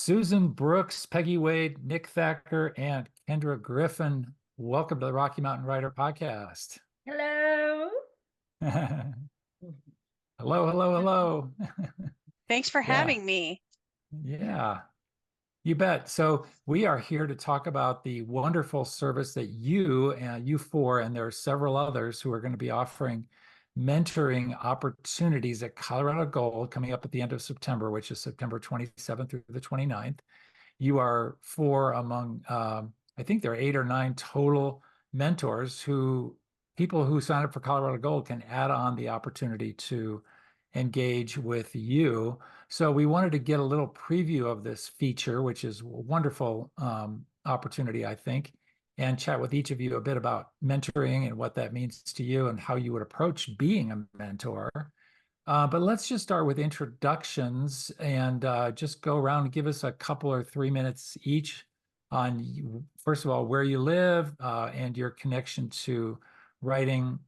Susan Brooks, Peggy Waide, Nick Thacker, and Kendra Griffin. Welcome to the Rocky Mountain Writer Podcast. Hello. Hello, hello, hello. Thanks for having me. Yeah, you bet. So we are here to talk about the wonderful service that you four, and there are several others who are going to be offering mentoring opportunities at Colorado Gold coming up at the end of September, which is September 27th through the 29th. You are four among, I think there are 8 or 9 total mentors people who sign up for Colorado Gold can add on the opportunity to engage with you. So we wanted to get a little preview of this feature, which is a wonderful opportunity, I think, and chat with each of you a bit about mentoring and what that means to you and how you would approach being a mentor. But let's just start with introductions and just go around and give us a couple or 3 minutes each on, first of all, where you live and your connection to writing,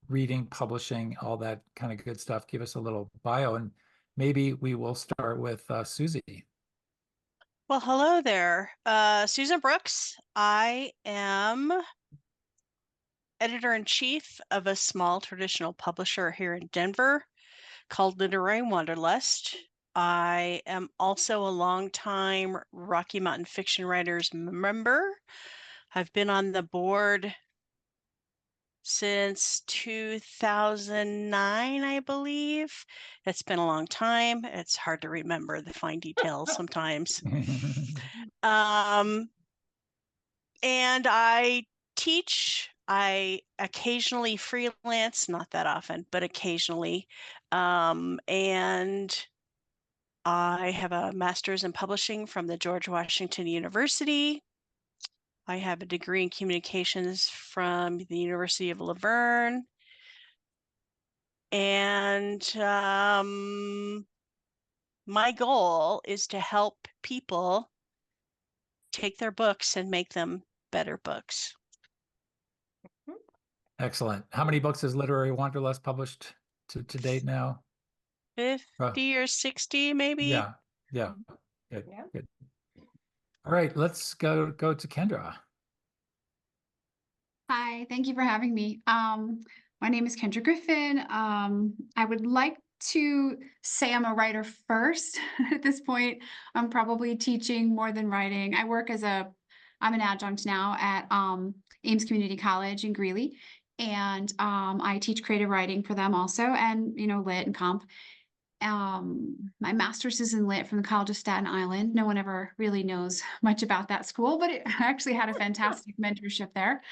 reading, publishing, all that kind of good stuff. Give us a little bio, and maybe we will start with Susie. Well, hello there. Susan Brooks. I am editor-in-chief of a small traditional publisher here in Denver called Literary Wanderlust. I am also a longtime Rocky Mountain Fiction Writers member. I've been on the board since 2009, I believe. It's been a long time. It's hard to remember the fine details sometimes. And I teach. I occasionally freelance, not that often, but occasionally. And I have a master's in publishing from the George Washington University. I have a degree in communications from the University of Laverne. And my goal is to help people take their books and make them better books. Excellent. How many books has Literary Wanderlust published to date now? 50 or 60, maybe. Yeah. Good. All right, let's go to Kendra. Hi, thank you for having me. My name is Kendra Griffin. I would like to say I'm a writer first. At this point, I'm probably teaching more than writing. I'm an adjunct now at Ames Community College in Greeley, and I teach creative writing for them also, and lit and comp. My master's is in lit from the College of Staten Island. No one ever really knows much about that school, but I actually had a fantastic mentorship there.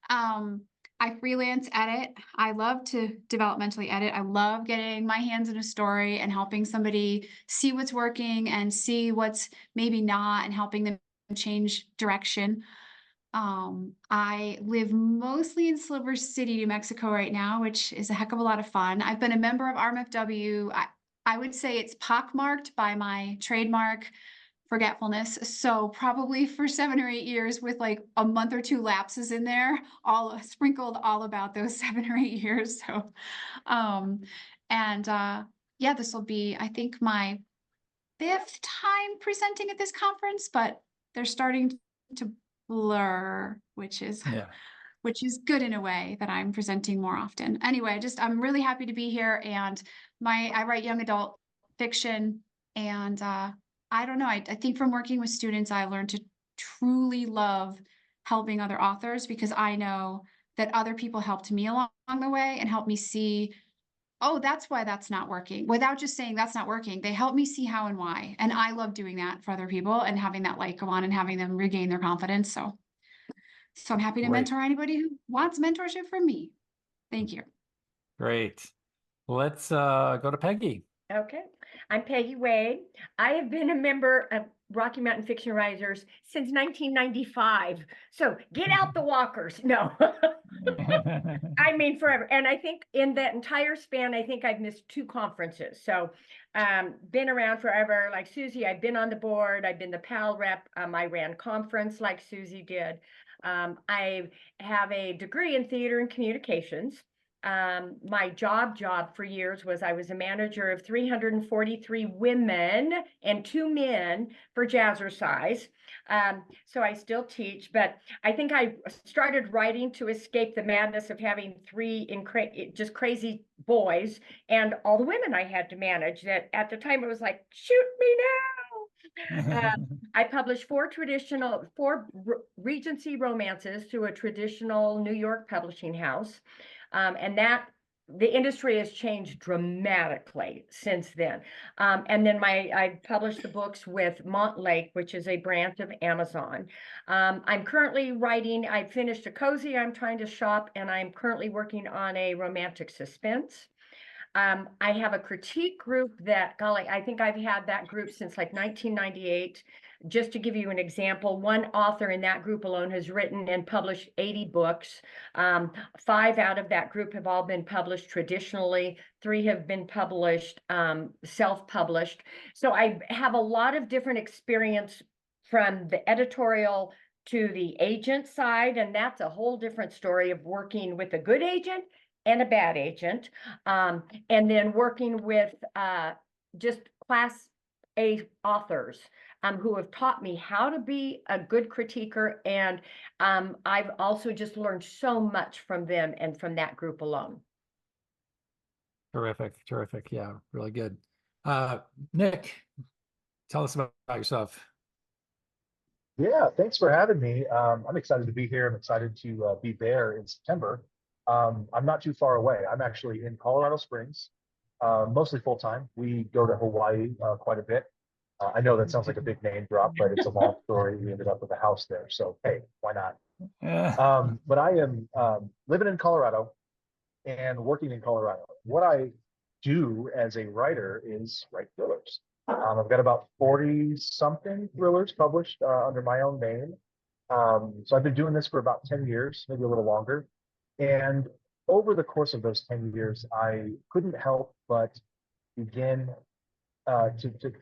I freelance edit. I love to developmentally edit. I love getting my hands in a story and helping somebody see what's working and see what's maybe not, and helping them change direction. I live mostly in Silver City, New Mexico right now, which is a heck of a lot of fun. I've been a member of RMFW. I would say it's pockmarked by my trademark forgetfulness. So probably for 7 or 8 years, with like a month or 2 lapses in there, all sprinkled all about those 7 or 8 years. So, yeah, this will be, I think, my 5th time presenting at this conference, but they're starting to blur, which is good in a way that I'm presenting more often. Anyway, I'm really happy to be here, and I write young adult fiction, and I don't know, I think from working with students, I learned to truly love helping other authors, because I know that other people helped me along the way and helped me see, oh, that's why that's not working. Without just saying that's not working, they help me see how and why. And I love doing that for other people and having that light go on and having them regain their confidence. So I'm happy to mentor anybody who wants mentorship from me. Thank you. Great. Let's go to Peggy. Okay. I'm Peggy Waide. I have been a member of Rocky Mountain Fiction Writers since 1995. So get out the walkers. No, I mean forever. And I think in that entire span, I think I've missed 2 conferences. So been around forever. Like Susie, I've been on the board. I've been the PAL rep. I ran conference like Susie did. I have a degree in theater and communications. My job for years was I was a manager of 343 women and 2 men for Jazzercise. So I still teach, but I think I started writing to escape the madness of having 3 just crazy boys and all the women I had to manage. That at the time it was like, shoot me now. I published 4 Regency romances through a traditional New York publishing house. And that the industry has changed dramatically since then. And then I published the books with Montlake, which is a branch of Amazon. I'm currently writing, I finished a cozy I'm trying to shop, and I'm currently working on a romantic suspense. I have a critique group that, golly, I think I've had that group since like 1998. Just to give you an example, one author in that group alone has written and published 80 books. 5 out of that group have all been published traditionally. 3 have been published, self-published. So I have a lot of different experience from the editorial to the agent side, and that's a whole different story of working with a good agent and a bad agent, and then working with just class A authors who have taught me how to be a good critiquer, and I've also just learned so much from them and from that group alone. Terrific, terrific. Yeah, really good. Nick, tell us about yourself. Yeah, thanks for having me. I'm excited to be here. I'm excited to be there in September. I'm not too far away. I'm actually in Colorado Springs, mostly full time. We go to Hawaii quite a bit. I know that sounds like a big name drop, but it's a long story. We ended up with a house there, so hey, why not? Yeah. But I am living in Colorado and working in Colorado. What I do as a writer is write thrillers. I've got about 40 something thrillers published under my own name. So I've been doing this for about 10 years, maybe a little longer. And over the course of those 10 years, I couldn't help but begin to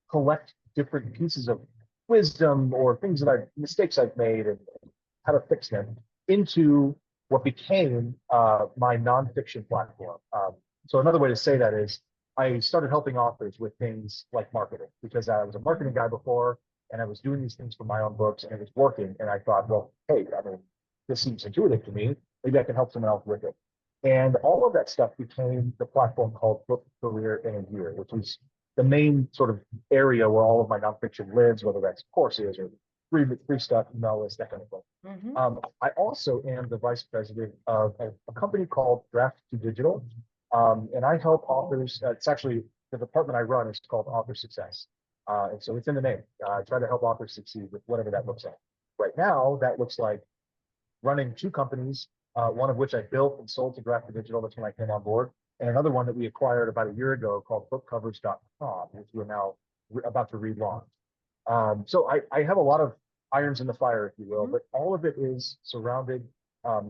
collect different pieces of wisdom or things that mistakes I've made and how to fix them into what became my nonfiction platform. So another way to say that is I started helping authors with things like marketing, because I was a marketing guy before and I was doing these things for my own books and it was working. And I thought, well, hey, I mean, this seems intuitive to me. Maybe I can help someone else with it. And all of that stuff became the platform called Book Career in a Year, which is the main sort of area where all of my nonfiction lives, whether that's courses or free stuff, email list, that kind of thing. I also am the vice president of a company called Draft to Digital. And I help authors. It's actually the department I run is called Author Success. And so it's in the name. I try to help authors succeed with whatever that looks like. Right now, that looks like running 2 companies, one of which I built and sold to Draft to Digital. That's when I came on board. And another one that we acquired about a year ago called bookcovers.com, which we're now about to relaunch. So I have a lot of irons in the fire, if you will, but all of it is surrounded.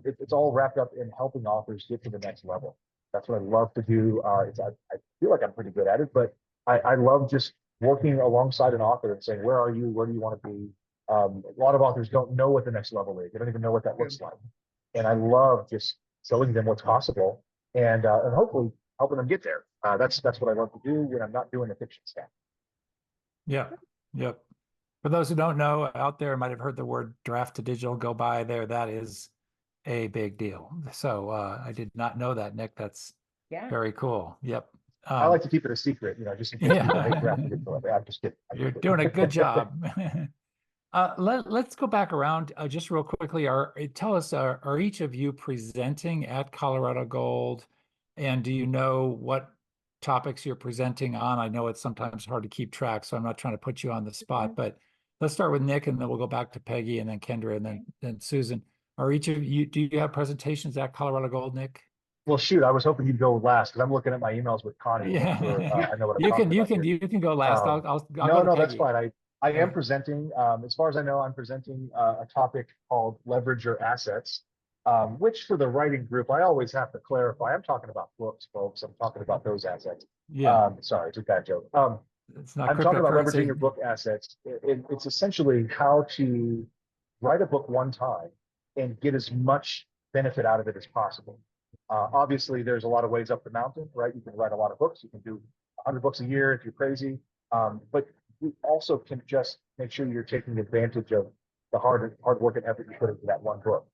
It's all wrapped up in helping authors get to the next level. That's what I love to do. I feel like I'm pretty good at it, but I love just working alongside an author and saying, where are you? Where do you want to be? A lot of authors don't know what the next level is. They don't even know what that looks like. And I love just showing them what's possible and hopefully helping them get there. That's what I love to do when I'm not doing the fiction stuff. Yeah. Yep. For those who don't know out there, might have heard the word Draft to Digital go by there. That is a big deal. So I did not know that, Nick. That's very cool. Yep. I like to keep it a secret, just in case people hate Draft to Digital. I'm just kidding. You're doing a good job. Let's go back around just real quickly. Tell us, are each of you presenting at Colorado Gold? And do you know what topics you're presenting on? I know it's sometimes hard to keep track, so I'm not trying to put you on the spot, but let's start with Nick and then we'll go back to Peggy and then Kendra and then Susan. Are each of you, do you have presentations at Colorado Gold, Nick? Well, shoot, I was hoping you'd go last because I'm looking at my emails with Connie. Yeah. Sure, I know what I'm you talking about here. You can go last. I'll go to no, Peggy. That's fine. I am presenting. As far as I know, I'm presenting a topic called leverage your assets, which for the writing group, I always have to clarify. I'm talking about books, folks. I'm talking about those assets. Yeah. Sorry, it's a bad joke. It's not I'm talking about cryptocurrency. leveraging your book assets. It's essentially how to write a book one time and get as much benefit out of it as possible. Obviously, there's a lot of ways up the mountain, right? You can write a lot of books. You can do 100 books a year if you're crazy. But you also can just make sure you're taking advantage of the hard work and effort you put into that one book.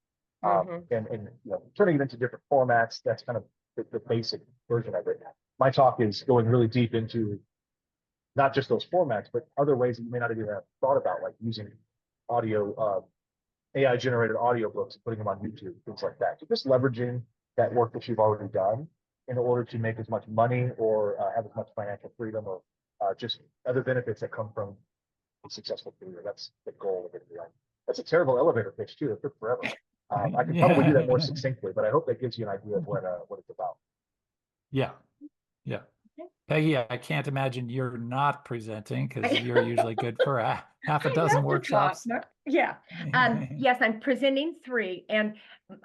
And you know, turning it into different formats, that's kind of the basic version of it. My talk is going really deep into not just those formats, but other ways that you may not even have thought about, like using audio, AI generated audiobooks and putting them on YouTube, things like that. So just leveraging that work that you've already done in order to make as much money or have as much financial freedom or just other benefits that come from a successful career. That's the goal of it. That's a terrible elevator pitch too. It took forever. I can probably do that more succinctly, but I hope that gives you an idea of what it's about. Yeah. Yeah. Peggy, I can't imagine you're not presenting because you're usually good for half a dozen workshops. Yeah. Yes, I'm presenting 3, and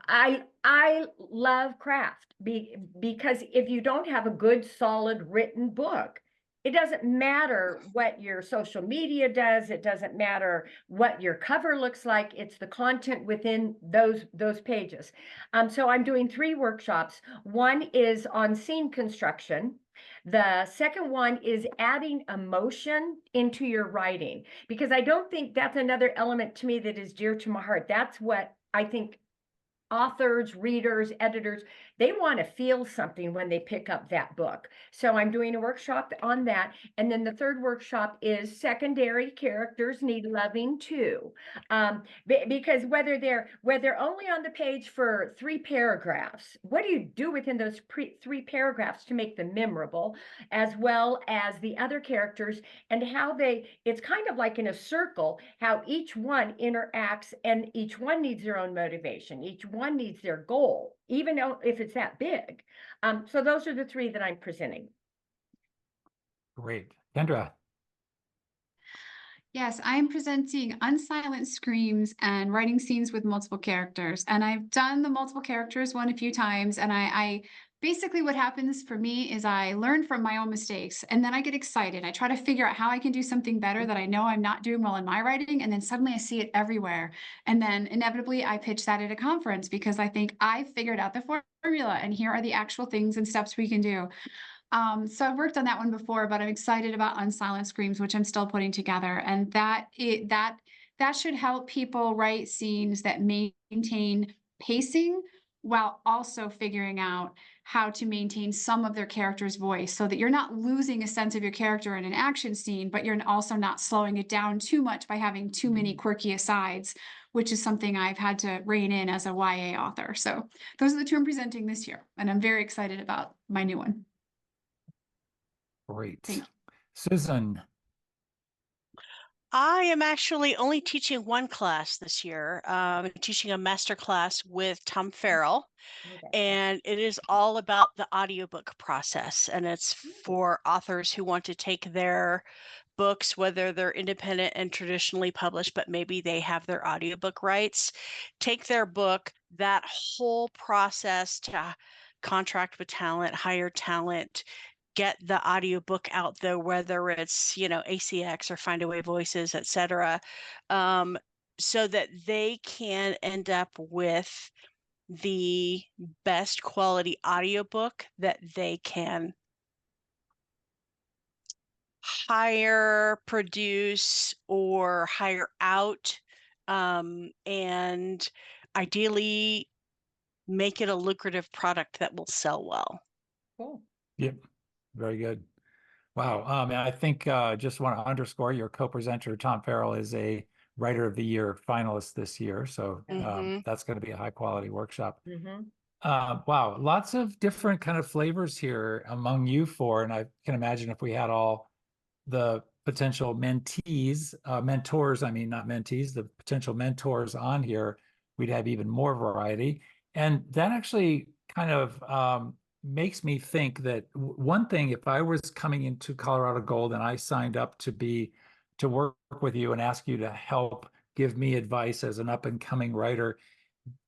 I love craft because if you don't have a good, solid written book, it doesn't matter what your social media does. It doesn't matter what your cover looks like. It's the content within those pages. So I'm doing 3 workshops. One is on scene construction. The second one is adding emotion into your writing, because I don't think that's another element to me that is dear to my heart. That's what I think authors, readers, editors, they want to feel something when they pick up that book. So I'm doing a workshop on that. And then the third workshop is secondary characters need loving too. Because whether they're only on the page for 3 paragraphs, what do you do within those 3 paragraphs to make them memorable, as well as the other characters and how it's kind of like in a circle, how each one interacts, and each one needs their own motivation. Each one needs their goal, even if it's that big. So those are the 3 that I'm presenting. Great. Kendra. Yes, I am presenting Unsilent Screams and writing scenes with multiple characters. And I've done the multiple characters one a few times. And I basically, what happens for me is I learn from my own mistakes and then I get excited. I try to figure out how I can do something better that I know I'm not doing well in my writing. And then suddenly I see it everywhere. And then inevitably I pitch that at a conference because I think I figured out the formula and here are the actual things and steps we can do. So I've worked on that one before, but I'm excited about Unsilent Screams, which I'm still putting together. And that should help people write scenes that maintain pacing while also figuring out how to maintain some of their character's voice so that you're not losing a sense of your character in an action scene, but you're also not slowing it down too much by having too many quirky asides, which is something I've had to rein in as a YA author. So those are the 2 I'm presenting this year, and I'm very excited about my new one. Great. Susan. I am actually only teaching 1 class this year. I'm teaching a master class with Tom Farrell, and it is all about the audiobook process. And it's for authors who want to take their books, whether they're independent and traditionally published, but maybe they have their audiobook rights, take their book, that whole process to contract with talent, hire talent, get the audiobook out there, whether it's, ACX or Findaway Voices, etc., so that they can end up with the best quality audiobook that they can hire, produce, or hire out, and ideally make it a lucrative product that will sell well. Cool. Yep. Very good. Wow. I think just want to underscore your co-presenter, Tom Farrell, is a Writer of the Year finalist this year. So that's going to be a high quality workshop. Wow. Lots of different kind of flavors here among you 4. And I can imagine if we had all the potential mentors, not mentees, the potential mentors on here, we'd have even more variety. And that actually kind of makes me think that one thing, if I was coming into Colorado Gold and I signed up to work with you and ask you to help give me advice as an up and coming writer,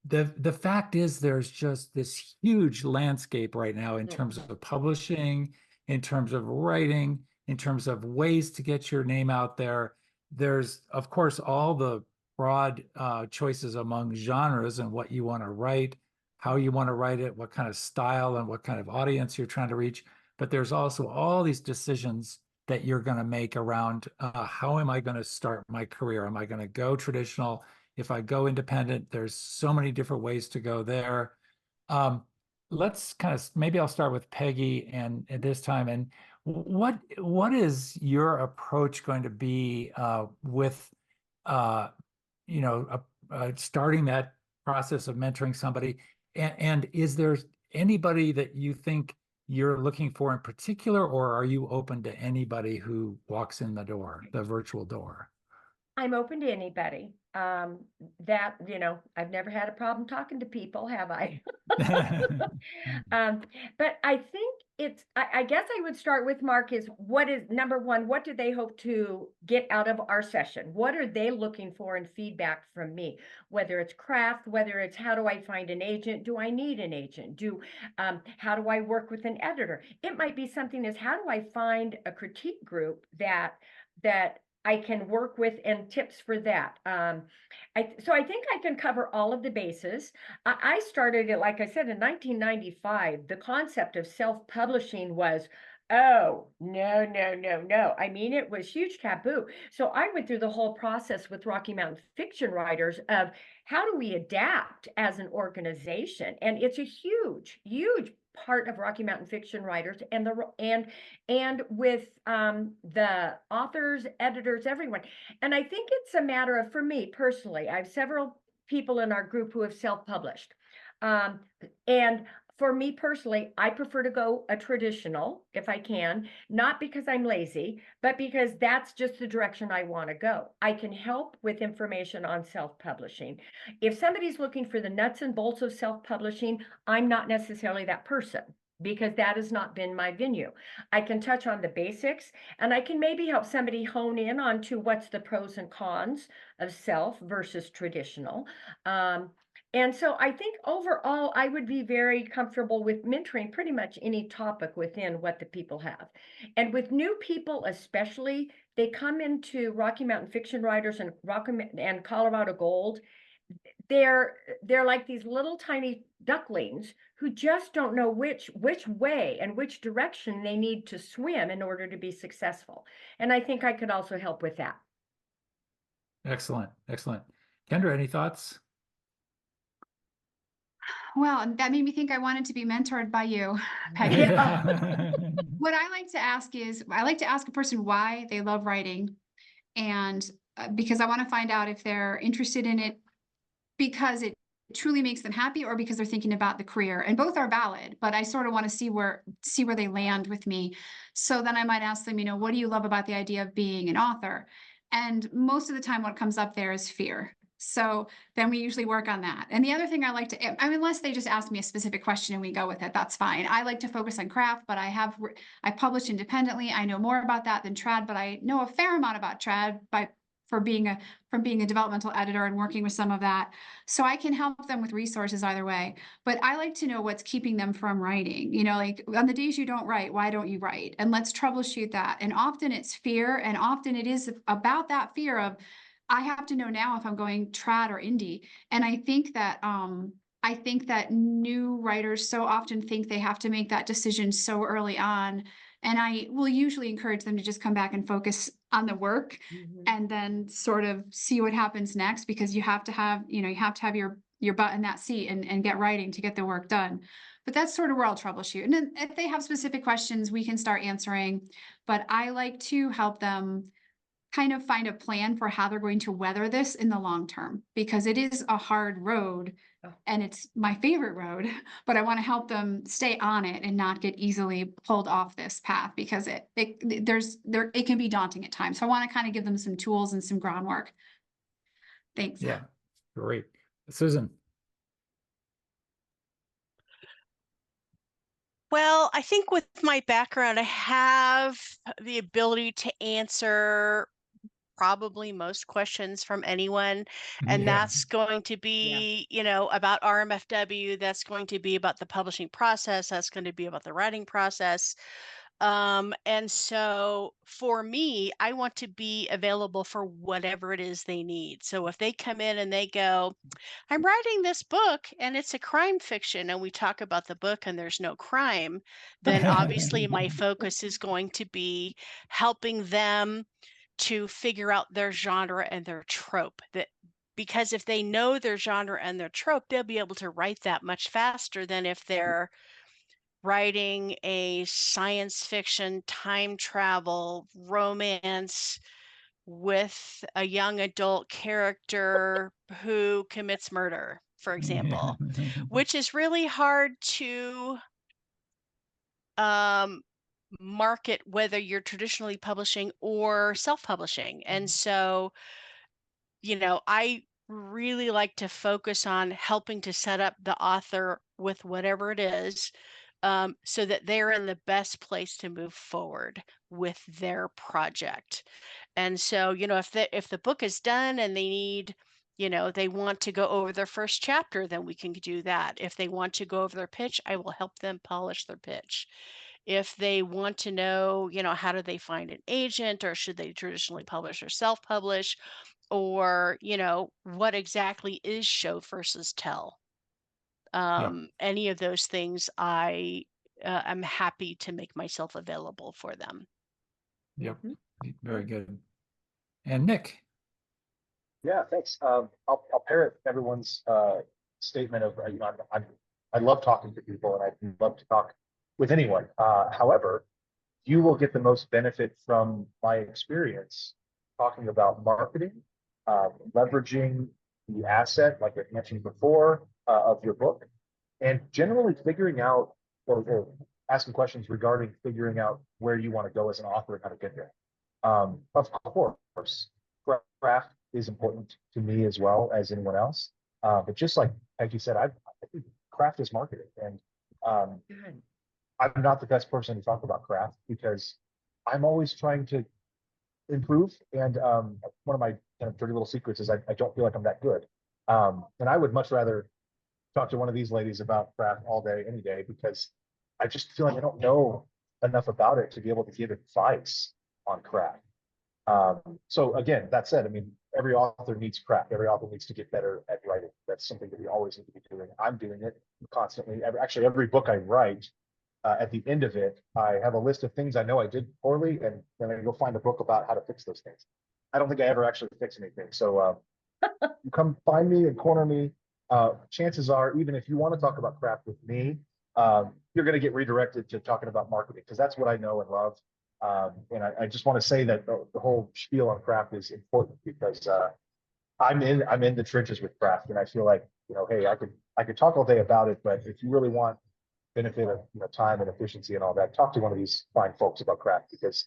the fact is there's just this huge landscape right now in terms of publishing, in terms of writing, in terms of ways to get your name out there. There's, of course, all the broad choices among genres and what you want to write, how you want to write it, what kind of style and what kind of audience you're trying to reach. But there's also all these decisions that you're going to make around how am I going to start my career? Am I going to go traditional? If I go independent, there's so many different ways to go there. Let's kind of, maybe I'll start with Peggy and at this time. And what is your approach going to be with starting that process of mentoring somebody? And is there anybody that you think you're looking for in particular, or are you open to anybody who walks in the door, the virtual door? I'm open to anybody. I've never had a problem talking to people, have I? But I think I guess I would start with Mark is number one, what do they hope to get out of our session? What are they looking for in feedback from me? Whether it's craft, whether it's how do I find an agent? Do I need an agent? How do I work with an editor? It might be something as how do I find a critique group that I can work with and tips for that. So I think I can cover all of the bases. I started it, like I said, in 1995. The concept of self-publishing was, oh, no, no, no, no. I mean, it was huge taboo. So I went through the whole process with Rocky Mountain fiction writers of how do we adapt as an organization? And it's a huge, huge part of Rocky Mountain fiction writers and with the authors, editors, everyone. And I think it's a matter of, for me personally, I have several people in our group who have self-published. And for me personally, I prefer to go a traditional if I can, not because I'm lazy, but because that's just the direction I want to go. I can help with information on self-publishing. If somebody's looking for the nuts and bolts of self-publishing, I'm not necessarily that person, because that has not been my venue. I can touch on the basics, and I can maybe help somebody hone in onto what's the pros and cons of self versus traditional. And so I think overall, I would be very comfortable with mentoring pretty much any topic within what the people have. And with new people, especially, they come into Rocky Mountain Fiction Writers and Colorado Gold. They're like these little tiny ducklings who just don't know which way and which direction they need to swim in order to be successful. And I think I could also help with that. Excellent, excellent. Kendra, any thoughts? Well, that made me think I wanted to be mentored by you, Peggy. What I like to ask is, I like to ask a person why they love writing, and because I want to find out if they're interested in it because it truly makes them happy or because they're thinking about the career. And both are valid, but I sort of want to see where they land with me. So then I might ask them, what do you love about the idea of being an author? And most of the time what comes up there is fear. So then we usually work on that. And the other thing I like to, unless they just ask me a specific question and we go with it, that's fine. I like to focus on craft, but I published independently. I know more about that than trad, but I know a fair amount about trad from being a developmental editor and working with some of that. So I can help them with resources either way. But I like to know what's keeping them from writing. Like on the days you don't write, why don't you write? And let's troubleshoot that. And often it's fear, and often it is about that fear of, I have to know now if I'm going trad or indie. And I think that new writers so often think they have to make that decision so early on. And I will usually encourage them to just come back and focus on the work and then sort of see what happens next, because you have to have your butt in that seat and get writing to get the work done. But that's sort of where I'll troubleshoot. And then if they have specific questions, we can start answering. But I like to help them kind of find a plan for how they're going to weather this in the long term, because it is a hard road and it's my favorite road, but I want to help them stay on it and not get easily pulled off this path, because it can be daunting at times. So I want to kind of give them some tools and some groundwork. Thanks. Yeah, great. Susan. Well, I think with my background, I have the ability to answer probably most questions from anyone. And that's going to be, about RMFW. That's going to be about the publishing process. That's going to be about the writing process. And so for me, I want to be available for whatever it is they need. So if they come in and they go, I'm writing this book and it's a crime fiction, and we talk about the book and there's no crime, then obviously my focus is going to be helping them to figure out their genre and their trope. That because if they know their genre and their trope, they'll be able to write that much faster than if they're writing a science fiction, time travel, romance with a young adult character who commits murder, for example, which is really hard to um, market whether you're traditionally publishing or self-publishing. And so, I really like to focus on helping to set up the author with whatever it is, so that they're in the best place to move forward with their project. And so, if the book is done and they need, they want to go over their first chapter, then we can do that. If they want to go over their pitch, I will help them polish their pitch. If they want to know, how do they find an agent, or should they traditionally publish or self-publish, or, what exactly is show versus tell? Yep. Any of those things, I'm happy to make myself available for them. Yep. Very good. And Nick. Yeah, thanks. I'll parrot everyone's statement of, I love talking to people and I love to talk with anyone. However, you will get the most benefit from my experience talking about marketing, leveraging the asset, like I mentioned before, of your book, and generally figuring out or asking questions regarding figuring out where you want to go as an author and how to get there. Of course, craft is important to me as well as anyone else. But just like you said, I think craft is marketing, and Good. I'm not the best person to talk about craft because I'm always trying to improve. And one of my kind of dirty little secrets is I don't feel like I'm that good. And I would much rather talk to one of these ladies about craft all day, any day, because I just feel like I don't know enough about it to be able to give advice on craft. So again, that said, I mean, every author needs craft. Every author needs to get better at writing. That's something that we always need to be doing. I'm doing it constantly. Actually, every book I write, at the end of it, I have a list of things I know I did poorly, and then I go find a book about how to fix those things. I don't think I ever actually fix anything. So you come find me and corner me. Chances are, even if you want to talk about craft with me, you're going to get redirected to talking about marketing, because that's what I know and love. And I just want to say that the whole spiel on craft is important because I'm in the trenches with craft, and I feel like, hey, I could talk all day about it, but if you really want benefit of time and efficiency and all that, talk to one of these fine folks about craft, because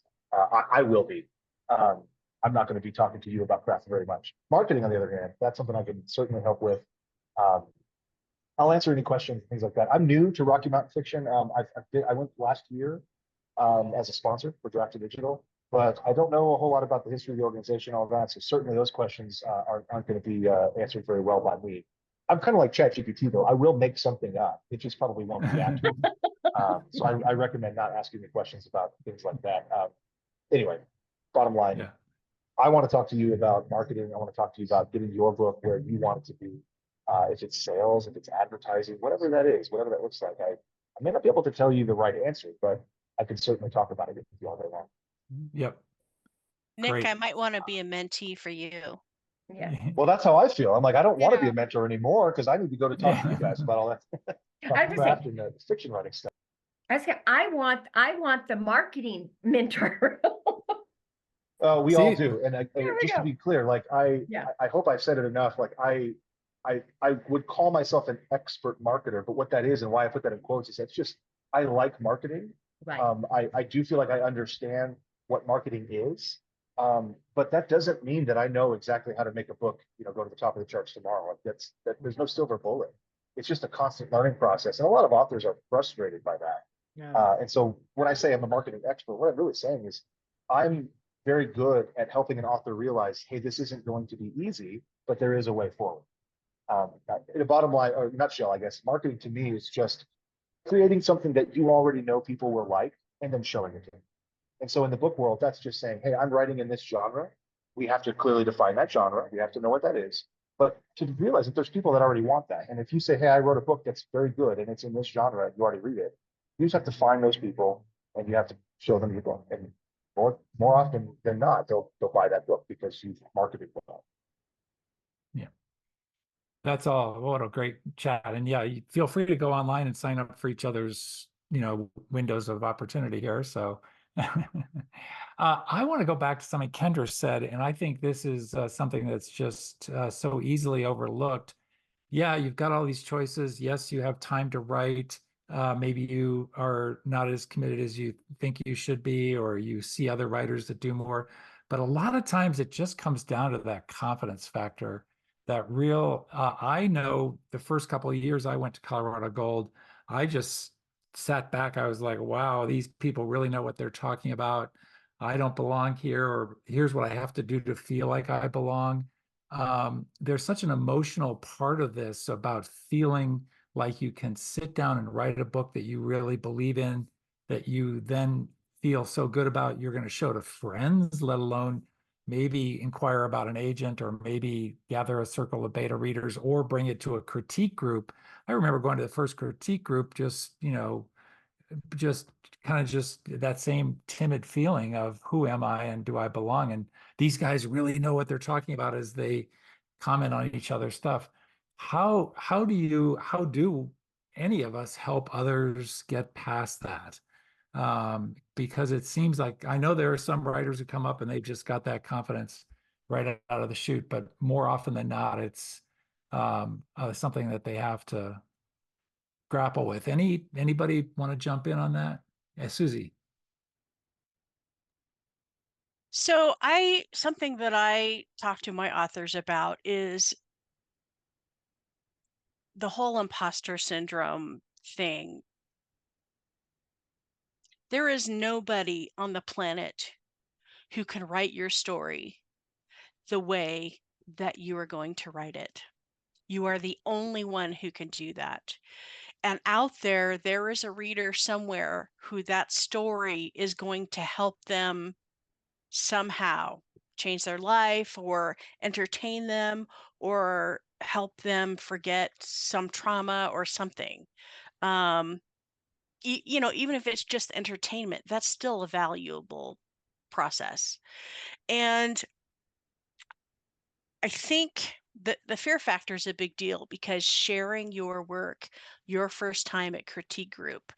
I will be. I'm not going to be talking to you about craft very much. Marketing, on the other hand, that's something I can certainly help with. I'll answer any questions, things like that. I'm new to Rocky Mountain Fiction. I went last year as a sponsor for Drafted Digital, but I don't know a whole lot about the history of the organization, all that. So certainly those questions aren't going to be answered very well by me. I'm kind of like ChatGPT, though. I will make something up. It just probably won't be accurate. So I recommend not asking me questions about things like that. Anyway, bottom line, Yeah. I want to talk to you about marketing. I want to talk to you about getting your book where you want it to be. If it's sales, if it's advertising, whatever that is, whatever that looks like. I may not be able to tell you the right answer, but I can certainly talk about it with you all day long. Yep. Nick, Great. I might want to be a mentee for you. Yeah. Well, that's how I feel. I'm like, I don't want to be Yeah. a mentor anymore because I need to go to talk to you guys about all that I about was craft saying, and the fiction writing stuff. I want the marketing mentor. We all See, do. And There we just to go. be clear, like Yeah. I hope I've said it enough. Like I would call myself an expert marketer, but what that is and why I put that in quotes is that's just, I like marketing. Right. I do feel like I understand what marketing is. But that doesn't mean that I know exactly how to make a book, go to the top of the charts tomorrow. Like there's no silver bullet. It's just a constant learning process. And a lot of authors are frustrated by that. Yeah. And so when I say I'm a marketing expert, what I'm really saying is I'm very good at helping an author realize, hey, this isn't going to be easy, but there is a way forward. In a bottom line, or nutshell, I guess, marketing to me is just creating something that you already know people will like, and then showing it to them. And so in the book world, that's just saying, hey, I'm writing in this genre. We have to clearly define that genre. We have to know what that is. But to realize that there's people that already want that. And if you say, hey, I wrote a book that's very good and it's in this genre, you already read it. You just have to find those people and you have to show them your book. And more often than not, they'll buy that book because you've marketed well. Yeah. That's all. What a great chat. And yeah, you feel free to go online and sign up for each other's, windows of opportunity here. So I want to go back to something Kendra said, and I think this is something that's just so easily overlooked. Yeah, you've got all these choices. Yes, you have time to write. Maybe you are not as committed as you think you should be, or you see other writers that do more. But a lot of times it just comes down to that confidence factor, that real, I know the first couple of years I went to Colorado Gold, I just sat back. I was like, wow, these people really know what they're talking about. I don't belong here, or here's what I have to do to feel like I belong. There's such an emotional part of this about feeling like you can sit down and write a book that you really believe in, that you then feel so good about you're going to show to friends, let alone maybe inquire about an agent, or maybe gather a circle of beta readers, or bring it to a critique group. I remember going to the first critique group, just kind of just that same timid feeling of who am I and do I belong? And these guys really know what they're talking about as they comment on each other's stuff. How do any of us help others get past that? Because it seems like, I know there are some writers who come up and they've just got that confidence right out of the chute, but more often than not, it's something that they have to grapple with. Anybody want to jump in on that? Yeah, Susie. So something that I talk to my authors about is the whole imposter syndrome thing. There is nobody on the planet who can write your story the way that you are going to write it. You are the only one who can do that. And out there is a reader somewhere who that story is going to help them somehow change their life, or entertain them, or help them forget some trauma or something. Even if it's just entertainment, that's still a valuable process. And I think that the fear factor is a big deal, because sharing your work your first time at critique group,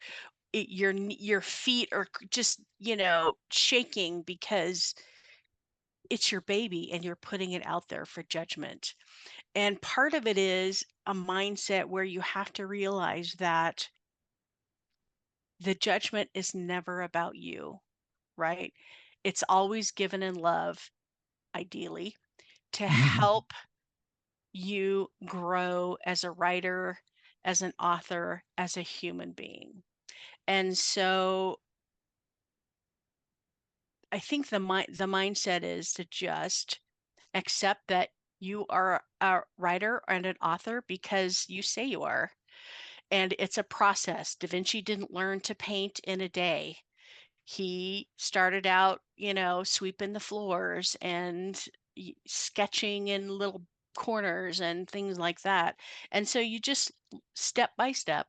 your feet are just shaking, because it's your baby and you're putting it out there for judgment. And part of it is a mindset where you have to realize that the judgment is never about you, right? It's always given in love, ideally, to help you grow as a writer, as an author, as a human being. And so I think the mindset is to just accept that you are a writer and an author because you say you are. And it's a process. Da Vinci didn't learn to paint in a day. He started out, sweeping the floors and sketching in little corners and things like that. And so you just step by step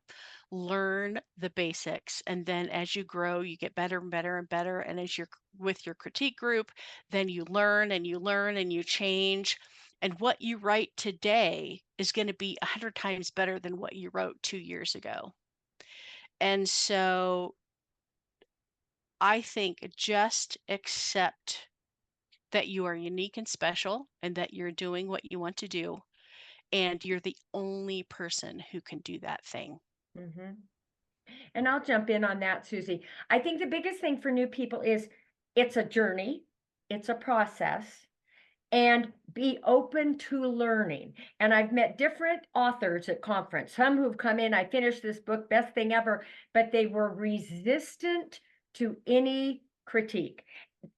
learn the basics. And then as you grow, you get better and better and better. And as you're with your critique group, then you learn and you learn and you change. And what you write today is going to be 100 times better than what you wrote 2 years ago. And so I think just accept that you are unique and special, and that you're doing what you want to do, and you're the only person who can do that thing. Mm-hmm. And I'll jump in on that, Susie. I think the biggest thing for new people is it's a journey, it's a process, and be open to learning. And I've met different authors at conference, some who've come in, I finished this book, best thing ever, but they were resistant to any critique.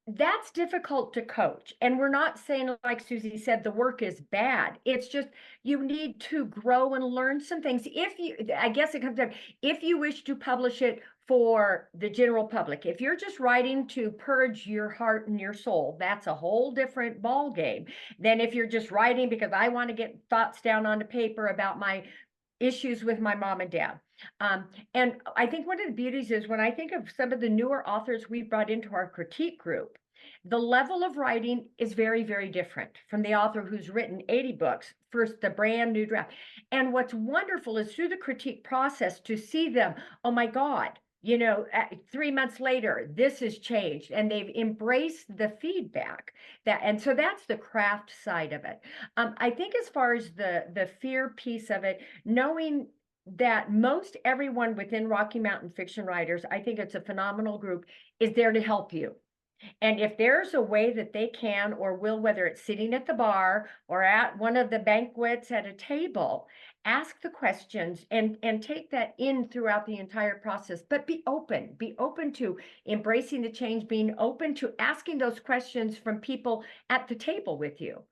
that's difficult to coach. And we're not saying, like Susie said, the work is bad. It's just you need to grow and learn some things. If you, I guess it comes down, if you wish to publish it for the general public, if you're just writing to purge your heart and your soul, that's a whole different ball game than if you're just writing because I want to get thoughts down onto paper about my issues with my mom and dad. And I think one of the beauties is when I think of some of the newer authors we brought into our critique group, the level of writing is very, very different from the author who's written 80 books, first the brand new draft. And what's wonderful is through the critique process to see them, oh my God, 3 months later, this has changed and they've embraced the feedback and so that's the craft side of it. I think as far as the fear piece of it, knowing that most everyone within Rocky Mountain Fiction Writers, I think it's a phenomenal group, is there to help you. And if there's a way that they can or will, whether it's sitting at the bar or at one of the banquets at a table, ask the questions and take that in throughout the entire process, but be open to embracing the change, being open to asking those questions from people at the table with you.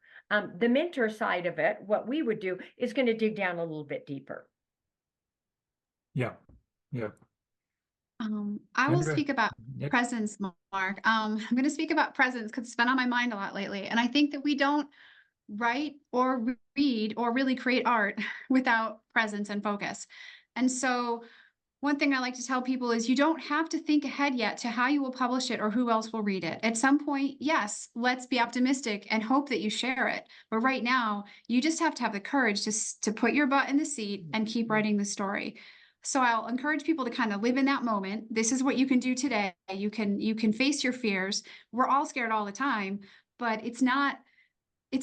The mentor side of it, what we would do is going to dig down a little bit deeper. Yeah. I will Kendra? speak about Yep. presence, Mark. I'm going to speak about presence because it's been on my mind a lot lately. And I think that we don't write or read or really create art without presence and focus. And so one thing I like to tell people is you don't have to think ahead yet to how you will publish it or who else will read it. At some point, yes, let's be optimistic and hope that you share it. But right now, you just have to have the courage to put your butt in the seat and keep writing the story. So I'll encourage people to kind of live in that moment. This is what you can do today. You can face your fears. We're all scared all the time, but it's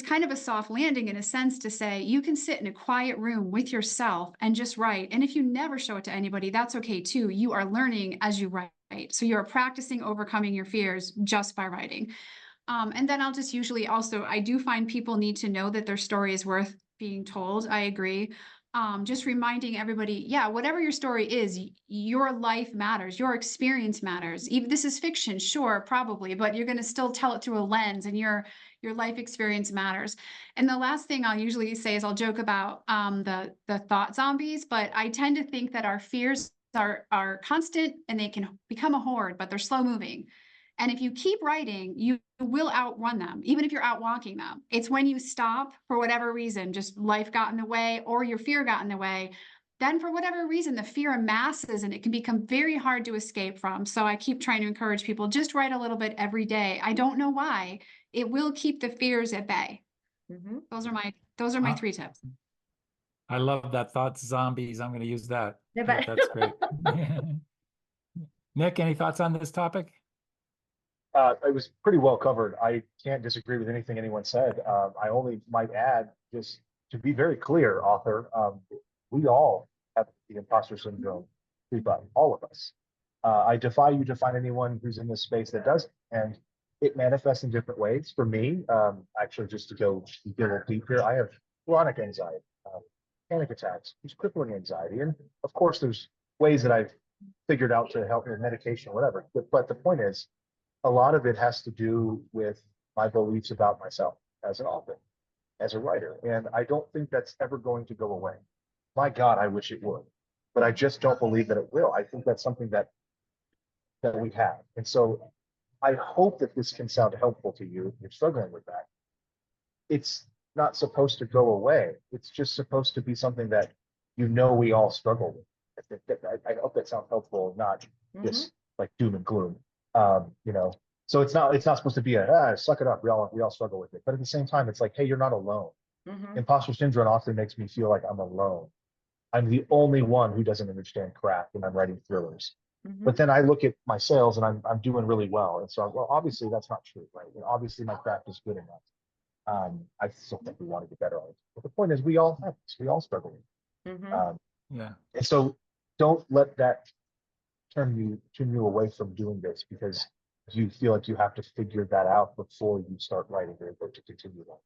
kind of a soft landing in a sense to say you can sit in a quiet room with yourself and just write. And if you never show it to anybody, that's okay too. You are learning as you write. So you're practicing overcoming your fears just by writing. And then I'll just usually also, I do find people need to know that their story is worth being told. I agree. Just reminding everybody, yeah, whatever your story is, your life matters, your experience matters. Even this is fiction, sure, probably, but you're going to still tell it through a lens, and your life experience matters. And the last thing I'll usually say is I'll joke about the thought zombies, but I tend to think that our fears are constant and they can become a horde, but they're slow moving. And if you keep writing, you will outrun them, even if you're out walking them. It's when you stop for whatever reason, just life got in the way or your fear got in the way, then for whatever reason, the fear amasses and it can become very hard to escape from. So I keep trying to encourage people, just write a little bit every day. I don't know why. It will keep the fears at bay. Mm-hmm. Those are my 3 tips. I love that. Thoughts zombies. I'm going to use that. Yeah, Yeah, but- that's great. Nick, any thoughts on this topic? It was pretty well covered. I can't disagree with anything anyone said. I only might add, just to be very clear, author, we all have the imposter syndrome creep up, all of us. I defy you to find anyone who's in this space that doesn't, and it manifests in different ways. For me, actually, just to go a little deep here, I have chronic anxiety, panic attacks, there's crippling anxiety, and of course, there's ways that I've figured out to help with medication or whatever. But the point is, a lot of it has to do with my beliefs about myself as an author, as a writer. And I don't think that's ever going to go away. My God, I wish it would, but I just don't believe that it will. I think that's something that we have. And so I hope that this can sound helpful to you if you're struggling with that. It's not supposed to go away. It's just supposed to be something that we all struggle with. I hope that sounds helpful, not just like doom and gloom. So it's not supposed to be suck it up, we all struggle with it, but at the same time it's like, hey, you're not alone. Imposter syndrome often makes me feel like I'm alone. I'm the only one who doesn't understand craft when I'm writing thrillers. But then I look at my sales and I'm doing really well, and so obviously that's not true, right? And obviously my craft is good enough. I still think we want to get better at it, but the point is we all have this, we all struggle with it. Yeah. And so don't let that turn you away from doing this because you feel like you have to figure that out before you start writing or to continue that.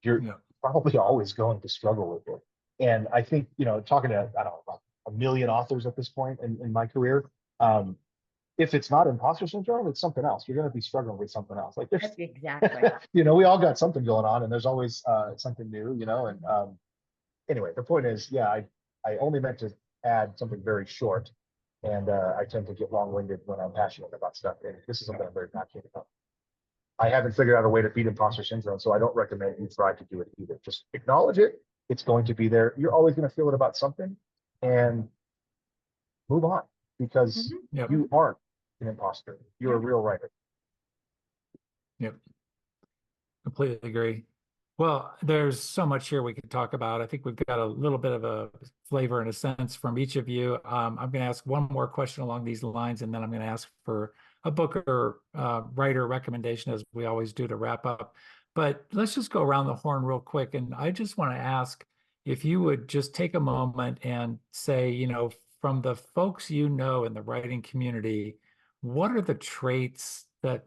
You're probably always going to struggle with it. And I think, talking to, I don't know, about 1 million authors at this point in my career, If it's not imposter syndrome, it's something else. You're going to be struggling with something else. Like there's, That's exactly. you know, we all got something going on, and there's always something new, you know. And anyway, the point is, yeah, I only meant to add something very short, and I tend to get long-winded when I'm passionate about stuff, and this is something I'm very passionate about. I haven't figured out a way to beat imposter syndrome, so I don't recommend you try to do it either. Just acknowledge it. It's going to be there. You're always going to feel it about something, and move on, because Yep. you aren't an imposter. You're a real writer. Yep. Completely agree. Well, there's so much here we could talk about. I think we've got a little bit of a flavor and a sense from each of you. I'm going to ask one more question along these lines, and then I'm going to ask for a book or writer recommendation, as we always do, to wrap up. But let's just go around the horn real quick. And I just want to ask if you would just take a moment and say, you know, from the folks you know in the writing community, what are the traits that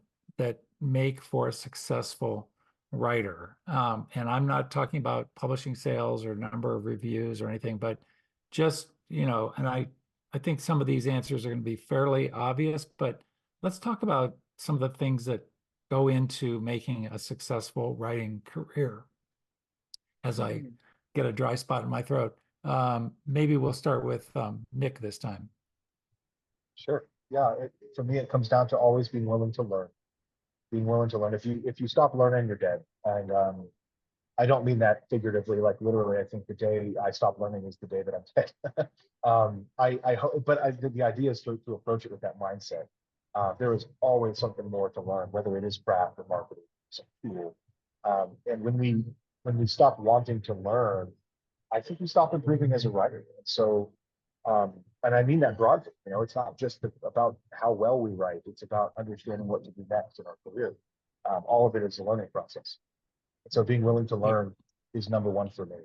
make for a successful writer? And I'm not talking about publishing sales or number of reviews or anything, but just, you know, and I think some of these answers are going to be fairly obvious, but let's talk about some of the things that go into making a successful writing career. As I get a dry spot in my throat, maybe we'll start with Nick this time. Sure. Yeah. For me, it comes down to always being willing to learn. Being willing to learn. If you stop learning, you're dead. And I don't mean that figuratively, like literally. I think the day I stop learning is the day that I'm dead. I hope, but the idea is to approach it with that mindset. There is always something more to learn, whether it is craft or marketing, some tool. And when we stop wanting to learn, I think we stop improving as a writer. And so, and I mean that broadly. You know, it's not just about how well we write; it's about understanding what to do next in our career. All of it is a learning process. And so, being willing to learn is number one for me.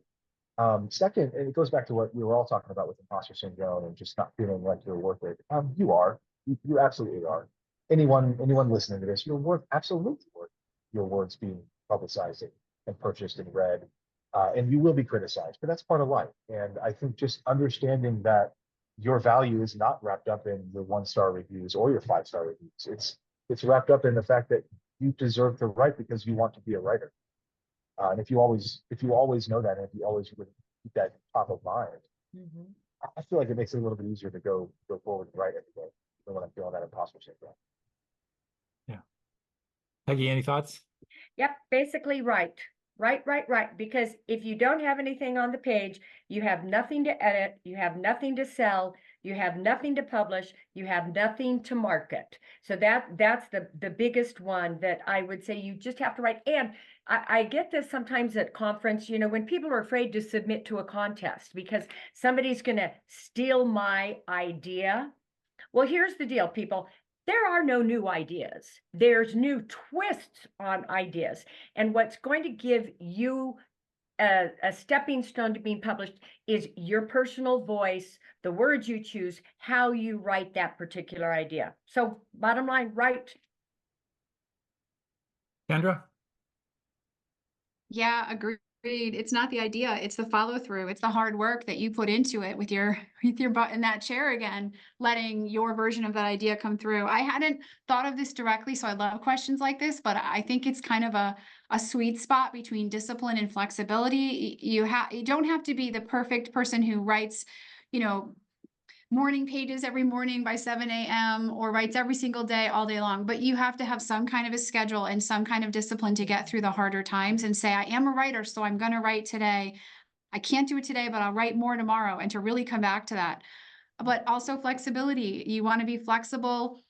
Second, and it goes back to what we were all talking about with imposter syndrome and just not feeling like you're worth it. You are. You absolutely are. Anyone listening to this, you're worth, absolutely worth your words being publicized and purchased and read. And you will be criticized, but that's part of life. And I think just understanding that your value is not wrapped up in your 1-star reviews or your 5-star reviews. It's wrapped up in the fact that you deserve to write because you want to be a writer. And if you always know that, and if you always would keep that top of mind, I feel like it makes it a little bit easier to go forward and write every day, even when I'm feeling that imposter syndrome. Yeah. Peggy, any thoughts? Yep, basically right. Because if you don't have anything on the page, you have nothing to edit, you have nothing to sell, you have nothing to publish, you have nothing to market. So that's the biggest one that I would say you just have to write. And I get this sometimes at conference, you know, when people are afraid to submit to a contest because somebody's going to steal my idea. Well, here's the deal, people. There are no new ideas. There's new twists on ideas. And what's going to give you a stepping stone to being published is your personal voice, the words you choose, how you write that particular idea. So bottom line, write. Kendra? Yeah, agreed. It's not the idea, it's the follow through. It's the hard work that you put into it with your butt in that chair again, letting your version of that idea come through. I hadn't thought of this directly, so I love questions like this, but I think it's kind of a sweet spot between discipline and flexibility. You don't have to be the perfect person who writes, you know, morning pages every morning by 7 a.m. or writes every single day all day long, but you have to have some kind of a schedule and some kind of discipline to get through the harder times and say, I am a writer, so I'm going to write today. I can't do it today, but I'll write more tomorrow, and to really come back to that. But also flexibility. You want to be flexible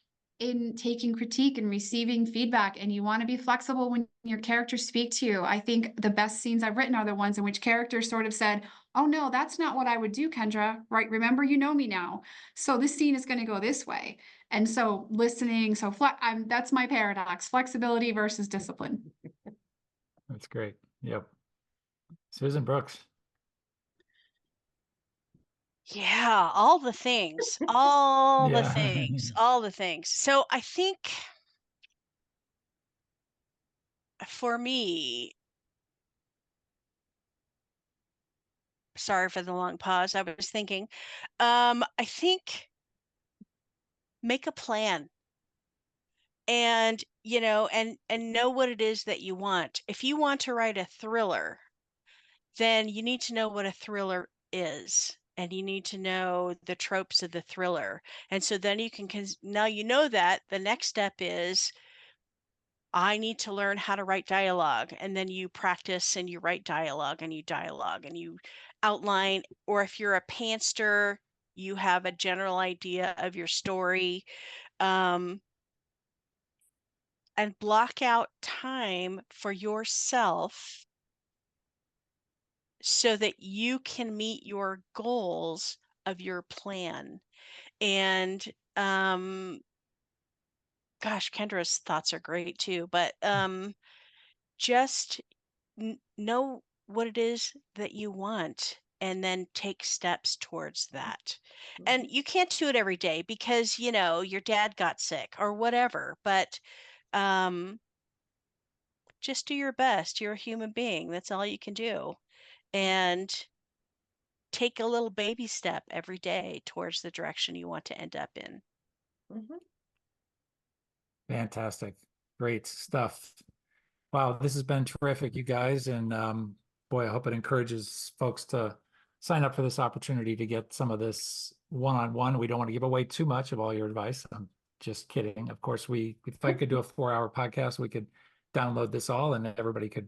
in taking critique and receiving feedback, and you want to be flexible when your characters speak to you. I think the best scenes I've written are the ones in which characters sort of said, oh no, that's not what I would do, Kendra, right? Remember, you know me now. So this scene is going to go this way. And so listening, that's my paradox, flexibility versus discipline. That's great. Yep. Susan Brooks. Yeah, all the things, all the Yeah. things, all the things. So I think for me, sorry for the long pause. I was thinking, I think make a plan and, and know what it is that you want. If you want to write a thriller, then you need to know what a thriller is. And you need to know the tropes of the thriller. And so then you can, now you know that the next step is I need to learn how to write dialogue. And then you practice and you write dialogue and you outline. Or if you're a pantser, you have a general idea of your story. And block out time for yourself so that you can meet your goals of your plan. And gosh, Kendra's thoughts are great too, but just know what it is that you want and then take steps towards that. And you can't do it every day because, your dad got sick or whatever, but just do your best. You're a human being. That's all you can do. And take a little baby step every day towards the direction you want to end up in. Fantastic. Great stuff. Wow, this has been terrific, you guys. And boy, I hope it encourages folks to sign up for this opportunity to get some of this one-on-one. We don't want to give away too much of all your advice. I'm just kidding. Of course, if I could do a 4-hour podcast, we could download this all and everybody could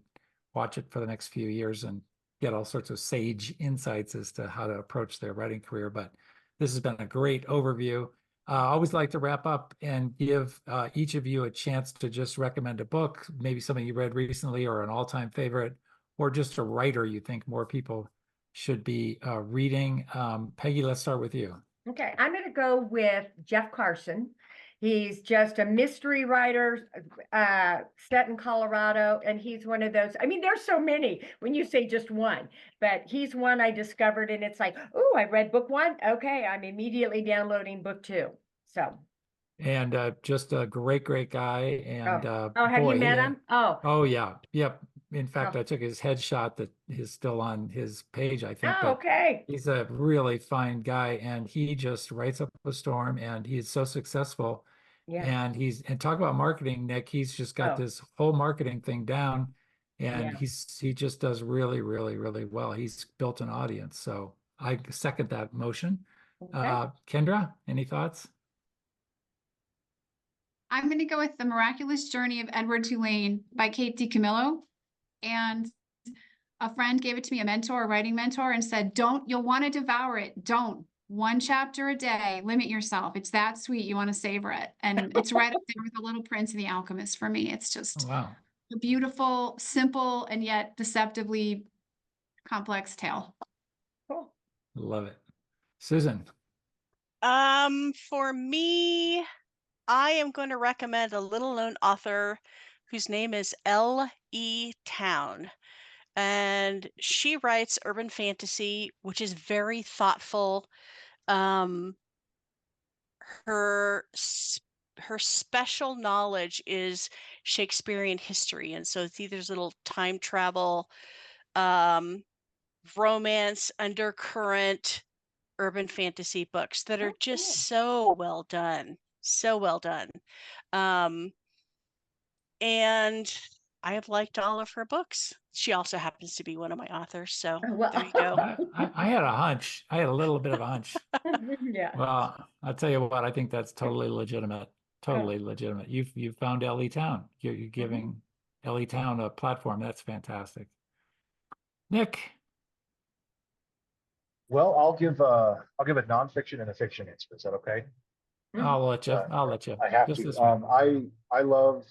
watch it for the next few years and get all sorts of sage insights as to how to approach their writing career. But this has been a great overview. I always like to wrap up and give each of you a chance to just recommend a book, maybe something you read recently or an all-time favorite, or just a writer you think more people should be reading. Peggy, let's start with you. Okay, I'm going to go with Jeff Carson. He's just a mystery writer set in Colorado, and he's one of those. I mean, there's so many when you say just one, but he's one I discovered, and it's like, oh, I read book 1. Okay, I'm immediately downloading book 2. So. And just a great guy. And have boy, you met him? Oh yeah, yep. In fact, I took his headshot that is still on his page, I think. But okay. he's a really fine guy, and he just writes up a storm, and he's so successful. Yeah. And talk about marketing, Nick. He's just got this whole marketing thing down, and he just does really well. He's built an audience, so I second that motion. Okay. Kendra, any thoughts? I'm going to go with The Miraculous Journey of Edward Tulane by Kate DiCamillo. And a friend gave it to me, a mentor, a writing mentor, and said, you'll want to devour it. Don't. 1 chapter a day, limit yourself. It's that sweet. You want to savor it. And it's right up there with The Little Prince and The Alchemist for me. It's just a beautiful, simple, and yet deceptively complex tale. Cool. Love it. Susan. For me, I am going to recommend a little-known author whose name is L.E. Town. And she writes urban fantasy, which is very thoughtful. Her special knowledge is Shakespearean history. And so it's either little time travel, romance, undercurrent, urban fantasy books that are just so well done. So well done. And I have liked all of her books. She also happens to be one of my authors. So there you go. I had a hunch. I had a little bit of a hunch. Yeah. Well, I'll tell you what, I think that's totally legitimate. Totally legitimate. You've found L.E. Town. You're giving L.E. Town a platform. That's fantastic. Nick. Well, I'll give a nonfiction and a fiction answer. Is that okay? I'll let you. I have Just to. this one. I love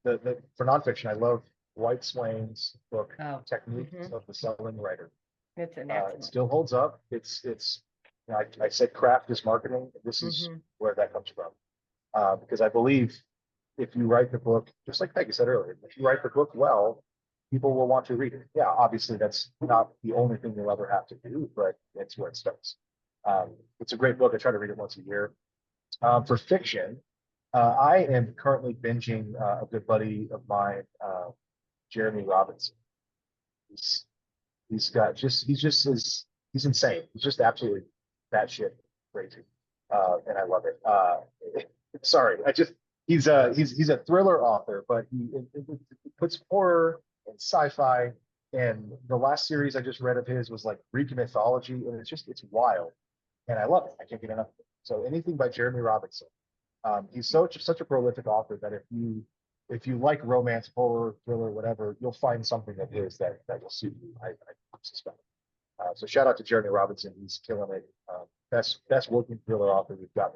for nonfiction. I love White Swain's book Techniques of the Selling Writer. It's an it still holds up. It's I said craft is marketing. This is where that comes from. Because I believe if you write the book, just like Peggy said earlier, if you write the book well, people will want to read it. Yeah, obviously that's not the only thing you'll ever have to do, but it's where it starts. It's a great book. I try to read it once a year. For fiction, I am currently binging a good buddy of mine, Jeremy Robinson. He's insane. He's just absolutely batshit crazy. and I love it. Sorry, he's a thriller author, but he puts horror and sci-fi. And the last series I just read of his was like Greek mythology, and it's wild, and I love it. I can't get enough of it. So anything by Jeremy Robinson. He's such a prolific author that if you like romance, horror, thriller, whatever, you'll find something of his that will suit you. I suspect. So shout out to Jeremy Robinson. He's killing it. Best working thriller author we've got.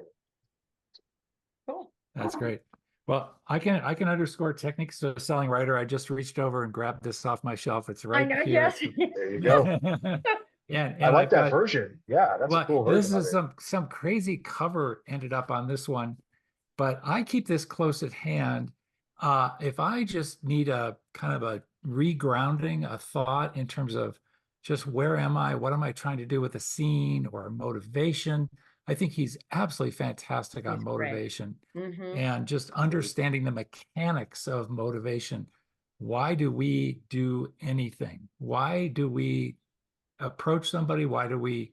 Cool. That's great. Well, I can underscore techniques of selling writer. I just reached over and grabbed this off my shelf. It's I right know, here. yes. There you go. and I like I've that got, version. Yeah, that's a cool this version. is some crazy cover ended up on this one, but I keep this close at hand. If I just need a kind of a regrounding, a thought in terms of just where am I, what am I trying to do with a scene or motivation, I think he's absolutely fantastic on He's great. motivation Mhm. and just understanding the mechanics of motivation. Why do we do anything? Why do we approach somebody? Why do we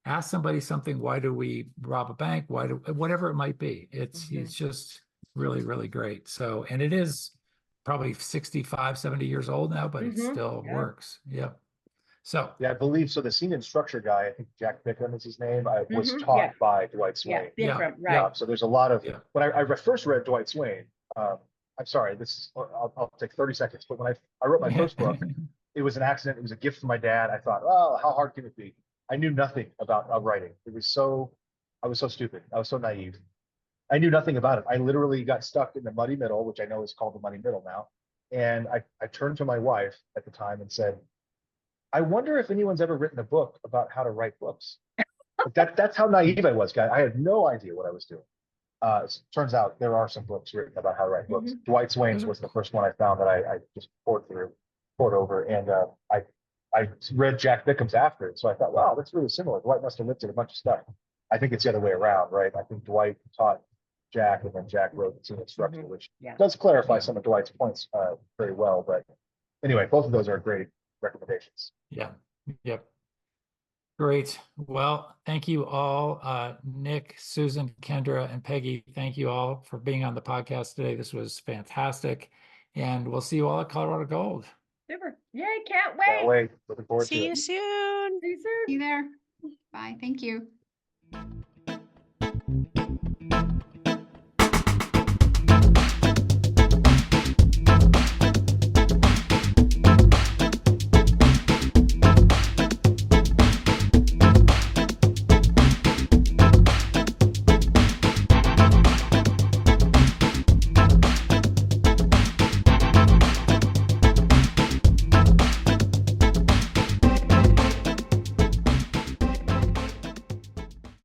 ask somebody something? Why do we rob a bank? Whatever it might be. It's just really, really great. So, and it is probably 65, 70 years old now, but it still works. Yep. So Yeah, I believe so. The scene and structure guy, I think Jack Bickham is his name, was Mhm, taught yeah. by Dwight Yeah, Swain. Bikram, right. So there's a lot of, Yeah. when I first read Dwight Swain, I'm sorry, I'll take 30 seconds, but when I wrote my first book, it was an accident. It was a gift from my dad. I thought, oh, how hard can it be? I knew nothing about writing. I was so stupid. I was so naive. I knew nothing about it. I literally got stuck in the muddy middle, which I know is called the muddy middle now. And I turned to my wife at the time and said, I wonder if anyone's ever written a book about how to write books. But that's how naive I was, guy. I had no idea what I was doing. Turns out there are some books written about how to write books. Dwight Swain's was the first one I found that I just poured over, and I read Jack Bickham's after it. So I thought, wow, that's really similar. Dwight must have lifted a bunch of stuff. I think it's the other way around, right? I think Dwight taught Jack, and then Jack wrote the scene instruction, which does clarify some of Dwight's points very well. But anyway, both of those are great recommendations. Yeah. Yep. Great. Well, thank you all, Nick, Susan, Kendra, and Peggy. Thank you all for being on the podcast today. This was fantastic. And we'll see you all at Colorado Gold. Super. Yay, can't Can't wait. wait. Looking forward to See it. you soon. See you soon. See you there. Bye. Thank you.